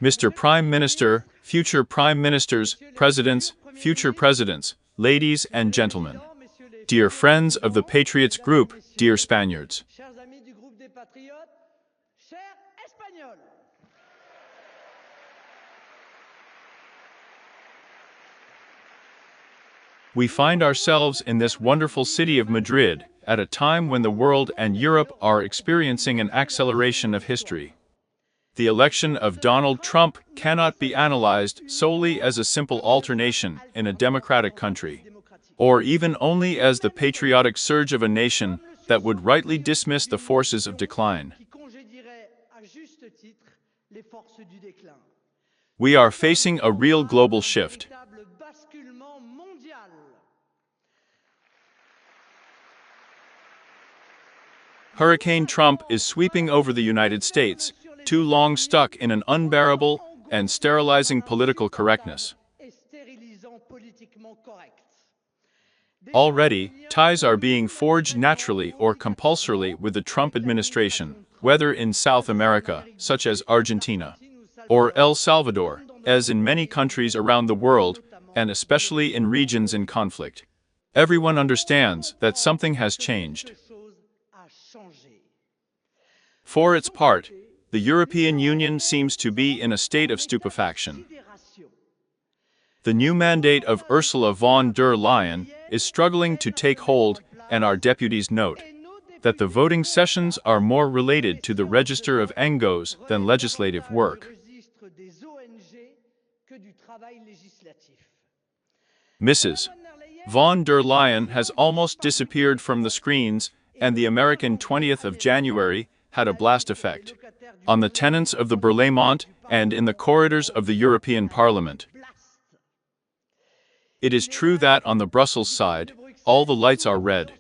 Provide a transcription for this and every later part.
Mr. Prime Minister, future Prime Ministers, Presidents, future Presidents, ladies and gentlemen. Dear friends of the Patriots group, dear Spaniards. Chers amis du groupe des Patriotes, chers Espagnols. We find ourselves in this wonderful city of Madrid at a time when the world and Europe are experiencing an acceleration of history. The election of Donald Trump cannot be analyzed solely as a simple alternation in a democratic country, or even only as the patriotic surge of a nation that would rightly dismiss the forces of decline. We are facing a real global shift. Hurricane Trump is sweeping over the United States, too long stuck in an unbearable and sterilizing political correctness. Already, ties are being forged naturally or compulsorily with the Trump administration, whether in South America, such as Argentina, or El Salvador, as in many countries around the world, and especially in regions in conflict. Everyone understands that something has changed. For its part, the European Union seems to be in a state of stupefaction. The new mandate of Ursula von der Leyen is struggling to take hold, and our deputies note that the voting sessions are more related to the register of engos than legislative work. Mrs. von der Leyen has almost disappeared from the screens, and the American 20th of January had a blast effect on the tenants of the Berlaymont and in the corridors of the European Parliament. It is true that on the Brussels side, all the lights are red.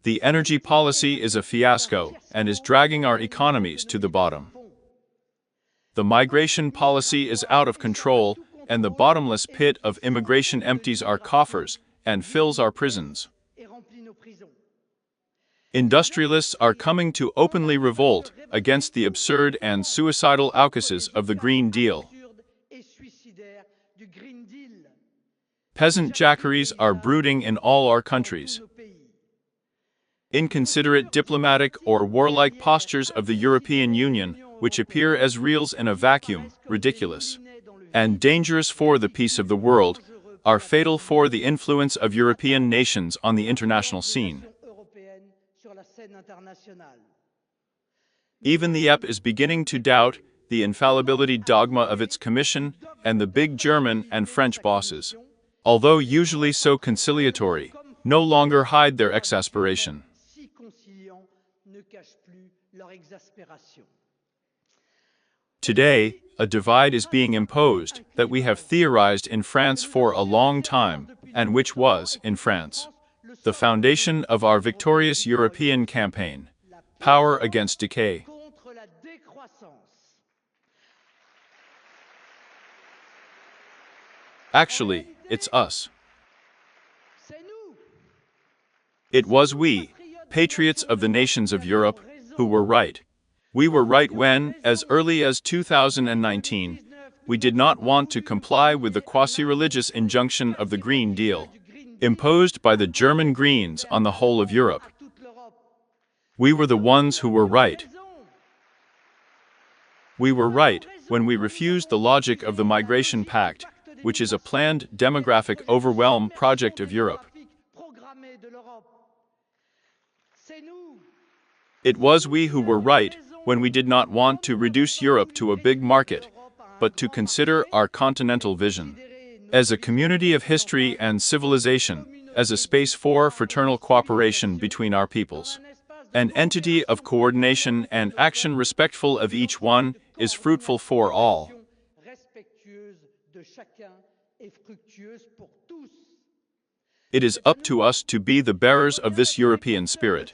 The energy policy is a fiasco and is dragging our economies to the bottom. The migration policy is out of control, and the bottomless pit of immigration empties our coffers and fills our prisons. Industrialists are coming to openly revolt against the absurd and suicidal auspices of the Green Deal. Peasant jacqueries are brooding in all our countries. Inconsiderate diplomatic or warlike postures of the European Union, which appear as reals in a vacuum, ridiculous and dangerous for the peace of the world, are fatal for the influence of European nations on the international scene. Even the EP is beginning to doubt the infallibility dogma of its Commission and the big German and French bosses, although usually so conciliatory, no longer hide their exasperation. Today, a divide is being imposed that we have theorized in France for a long time, and which was, in France, the foundation of our victorious European campaign, power against decay. Actually, it's us. It was we, patriots of the nations of Europe, who were right. We were right when, as early as 2019, we did not want to comply with the quasi-religious injunction of the Green Deal, imposed by the German Greens on the whole of Europe. We were the ones who were right. We were right when we refused the logic of the Migration Pact, which is a planned demographic overwhelm project of Europe. It was we who were right when we did not want to reduce Europe to a big market, but to consider our continental vision as a community of history and civilization, as a space for fraternal cooperation between our peoples. An entity of coordination and action respectful of each one is fruitful for all. It is up to us to be the bearers of this European spirit.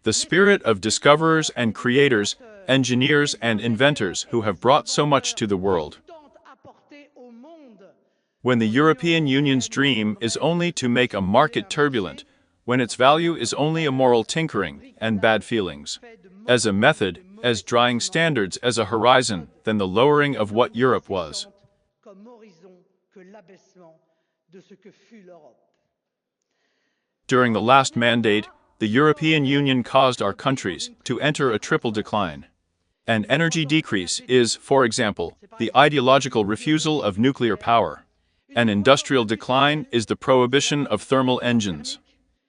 The spirit of discoverers and creators, engineers and inventors who have brought so much to the world. When the European Union's dream is only to make a market turbulent, when its value is only a moral tinkering and bad feelings. As a method, as drying standards as a horizon than the lowering of what Europe was. During the last mandate, the European Union caused our countries to enter a triple decline. An energy decrease is, for example, the ideological refusal of nuclear power. An industrial decline is the prohibition of thermal engines.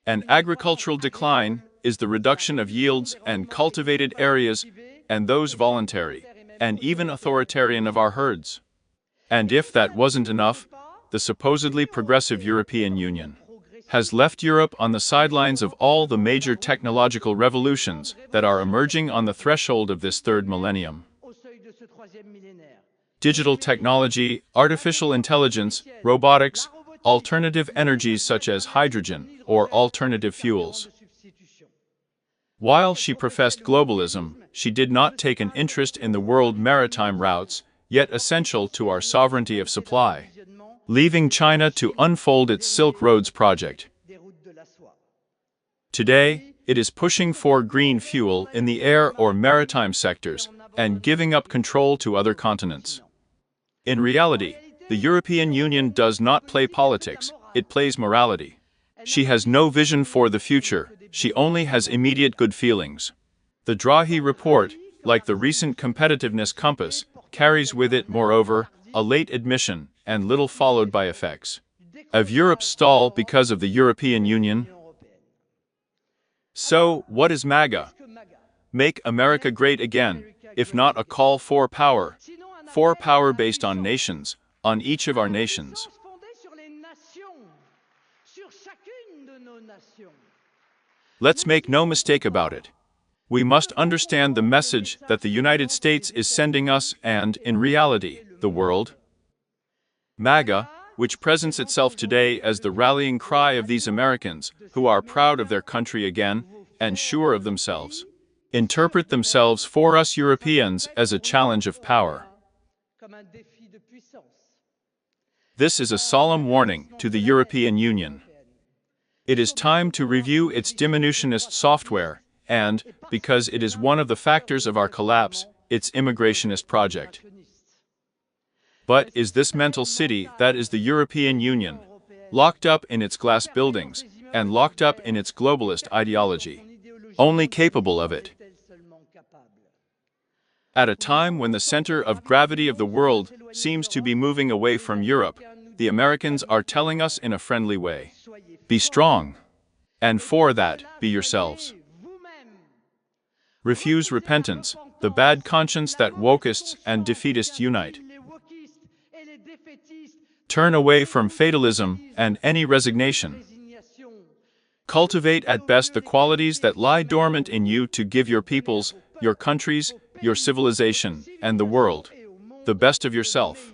An agricultural decline is the reduction of yields and cultivated areas, and those voluntary, and even authoritarian of our herds. And if that wasn't enough, the supposedly progressive European Union has left Europe on the sidelines of all the major technological revolutions that are emerging on the threshold of this third millennium. Digital technology, artificial intelligence, robotics, alternative energies such as hydrogen or alternative fuels. While she professed globalism, she did not take an interest in the world maritime routes, yet essential to our sovereignty of supply, leaving China to unfold its Silk Roads project. Today, it is pushing for green fuel in the air or maritime sectors and giving up control to other continents. In reality, the European Union does not play politics, it plays morality. She has no vision for the future, she only has immediate good feelings. The Draghi report, like the recent competitiveness compass, carries with it, moreover, a late admission and little followed by effects of Europe's stall because of the European Union. So, what is MAGA? Make America Great Again, if not a call for power based on nations, on each of our nations. Let's make no mistake about it. We must understand the message that the United States is sending us and, in reality, the world. MAGA, which presents itself today as the rallying cry of these Americans who are proud of their country again and sure of themselves, interpret themselves for us Europeans as a challenge of power. This is a solemn warning to the European Union. It is time to review its diminutionist software and, because it is one of the factors of our collapse, its immigrationist project. But is this mental city that is the European Union, locked up in its glass buildings and locked up in its globalist ideology, only capable of it? At a time when the center of gravity of the world seems to be moving away from Europe, the Americans are telling us in a friendly way, be strong, and for that, be yourselves. Refuse repentance, the bad conscience that wokists and defeatists unite. Turn away from fatalism and any resignation. Cultivate at best the qualities that lie dormant in you to give your peoples, your countries, your civilization, and the world the best of yourself.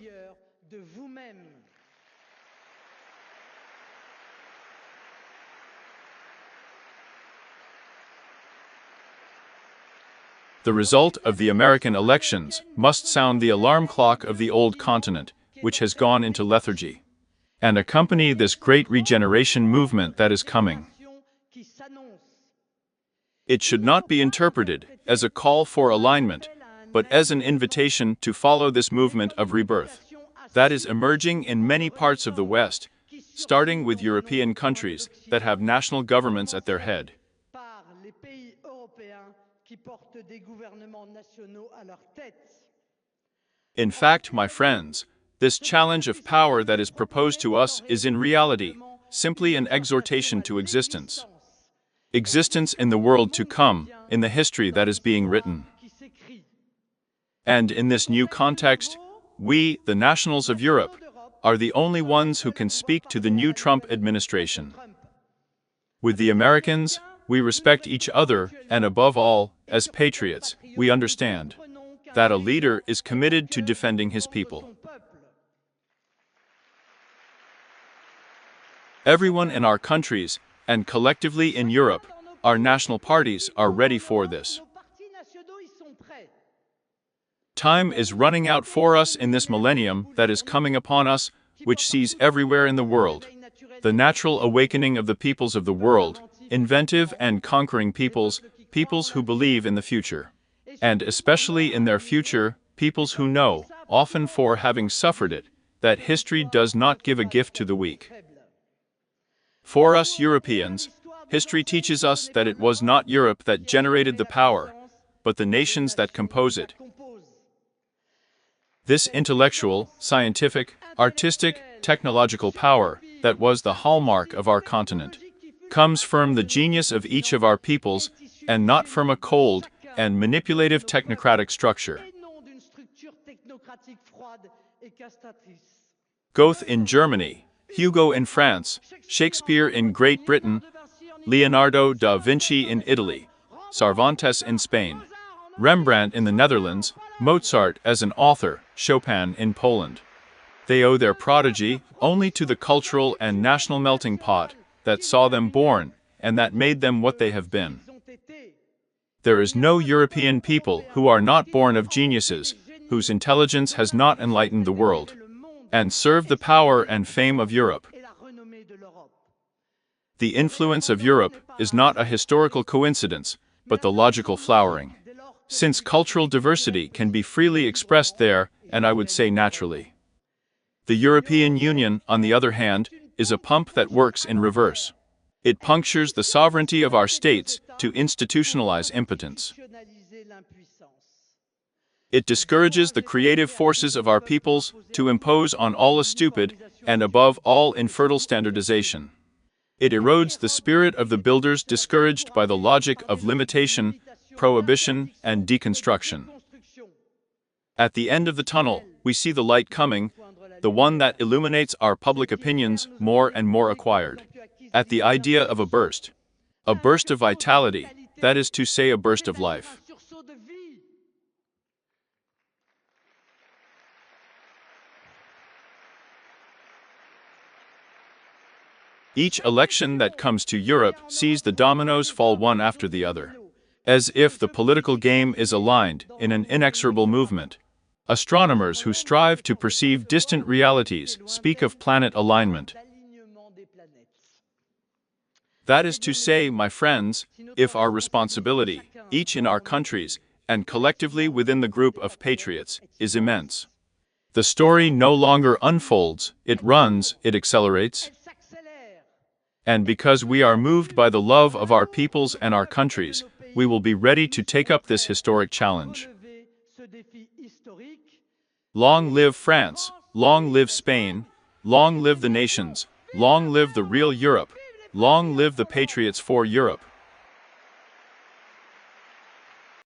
The result of the American elections must sound the alarm clock of the old continent, which has gone into lethargy, and accompany this great regeneration movement that is coming. It should not be interpreted as a call for alignment, but as an invitation to follow this movement of rebirth that is emerging in many parts of the West, starting with European countries that have national governments at their head. In fact, my friends, this challenge of power that is proposed to us is in reality simply an exhortation to existence. Existence in the world to come, in the history that is being written. And in this new context, we, the nationals of Europe, are the only ones who can speak to the new Trump administration. With the Americans, we respect each other, and above all, as patriots, we understand that a leader is committed to defending his people. Everyone in our countries, and collectively in Europe, our national parties are ready for this. Time is running out for us in this millennium that is coming upon us, which sees everywhere in the world the natural awakening of the peoples of the world, inventive and conquering peoples, peoples who believe in the future. and especially in their future, peoples who know, often for having suffered it, that history does not give a gift to the weak. For us Europeans, history teaches us that it was not Europe that generated the power, but the nations that compose it. This intellectual, scientific, artistic, technological power that was the hallmark of our continent comes from the genius of each of our peoples and not from a cold and manipulative technocratic structure. Goethe in Germany, Hugo in France, Shakespeare in Great Britain, Leonardo da Vinci in Italy, Cervantes in Spain, Rembrandt in the Netherlands, Mozart as an author, Chopin in Poland. They owe their prodigy only to the cultural and national melting pot that saw them born and that made them what they have been. There is no European people who are not born of geniuses, whose intelligence has not enlightened the world, and served the power and fame of Europe. The influence of Europe is not a historical coincidence, but the logical flowering. Since cultural diversity can be freely expressed there, and I would say naturally. The European Union, on the other hand, is a pump that works in reverse. It punctures the sovereignty of our states to institutionalize impotence. It discourages the creative forces of our peoples to impose on all a stupid and above all infertile standardization. It erodes the spirit of the builders discouraged by the logic of limitation, prohibition, and deconstruction. At the end of the tunnel, we see the light coming, the one that illuminates our public opinions more and more acquired. At the idea of a burst of vitality, that is to say a burst of life. Each election that comes to Europe sees the dominoes fall one after the other, as if the political game is aligned in an inexorable movement. Astronomers who strive to perceive distant realities speak of planet alignment. That is to say, my friends, if our responsibility, each in our countries, and collectively within the group of patriots, is immense. The story no longer unfolds, it runs, it accelerates. And because we are moved by the love of our peoples and our countries, we will be ready to take up this historic challenge. Long live France, long live Spain, long live the nations, long live the real Europe, long live the patriots for Europe.